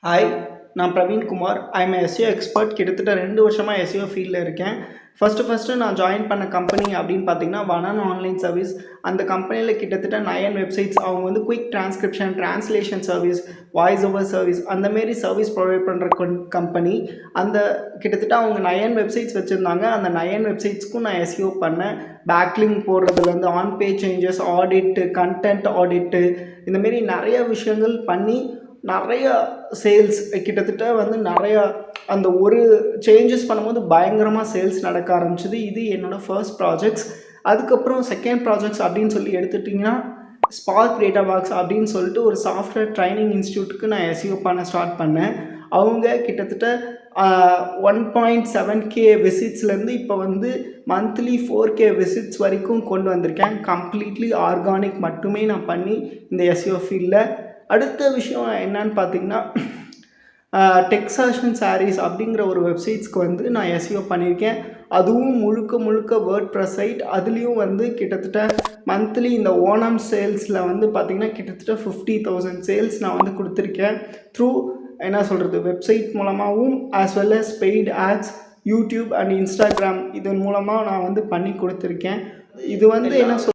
Hi, நான் Praveen Kumar. I'm SEO expert. கிட்டத்தட்ட 2 வருஷமா எஸ்இஓ ஃபீல்டில் இருக்கேன். ஃபஸ்ட்டு நான் ஜாயின் பண்ண கம்பெனி அப்படின்னு பார்த்தீங்கன்னா, வனன் ஆன்லைன் சர்வீஸ். அந்த கம்பெனியில் கிட்டத்தட்ட 9 வெப்சைட்ஸ். அவங்க வந்து quick transcription, translation service, voice over service அந்தமாரி சர்வீஸ் ப்ரொவைட் பண்ணுற கம்பெனி. அந்த கிட்டத்தட்ட அவங்க 9 வெப்சைட்ஸ் வச்சுருந்தாங்க. அந்த 9 வெப்சைட்ஸ்க்கும் நான் எஸ்இஓ பண்ணேன். பேக்லிங்க் போடுறதுலேருந்து ஆன் பேஜ் சேஞ்சஸ், ஆடிட்டு, கண்டென்ட் ஆடிட்டு இந்தமாரி நிறைய விஷயங்கள் பண்ணி நிறைய சேல்ஸ் கிட்டத்தட்ட வந்து நிறையா அந்த ஒரு சேஞ்சஸ் பண்ணும்போது பயங்கரமாக சேல்ஸ் நடக்க ஆரம்பிச்சிது. இது என்னோடய ஃபர்ஸ்ட் ப்ராஜெக்ட்ஸ். அதுக்கப்புறம் செகண்ட் ப்ராஜெக்ட்ஸ் அப்படின்னு சொல்லி எடுத்துட்டிங்கன்னா, ஸ்பார்க் டேட்டா பாக்ஸ் அப்படின்னு சொல்லிட்டு ஒரு சாஃப்ட்வேர் ட்ரைனிங் இன்ஸ்டியூட்டுக்கு நான் எஸ்இஓ பண்ண ஸ்டார்ட் பண்ணேன். அவங்க கிட்டத்தட்ட 1.7K விசிட்ஸ்லேருந்து இப்போ வந்து மந்த்லி 4K விசிட்ஸ் வரைக்கும் கொண்டு வந்திருக்கேன். கம்ப்ளீட்லி ஆர்கானிக் மட்டுமே நான் பண்ணி இந்த எஸ்இஓ ஃபீல்டில். அடுத்த விஷயம் என்னன்னு பார்த்தீங்கன்னா, டெக்ஸாஷன் சாரீஸ் அப்படிங்கிற ஒரு வெப்சைட்ஸ்க்கு வந்து நான் எஸ்இஓ பண்ணியிருக்கேன். அதுவும் முழுக்க வேர்ட்பிரஸ் சைட். அதுலேயும் வந்து கிட்டத்தட்ட மந்த்லி இந்த ஓணம் சேல்ஸில் வந்து பார்த்திங்கன்னா கிட்டத்தட்ட 50,000 சேல்ஸ் நான் வந்து கொடுத்துருக்கேன். த்ரூ என்ன சொல்கிறது, வெப்சைட் மூலமாகவும் as well as paid ads, YouTube and Instagram இதன் மூலமாக நான் வந்து பண்ணி கொடுத்துருக்கேன். இது வந்து என்ன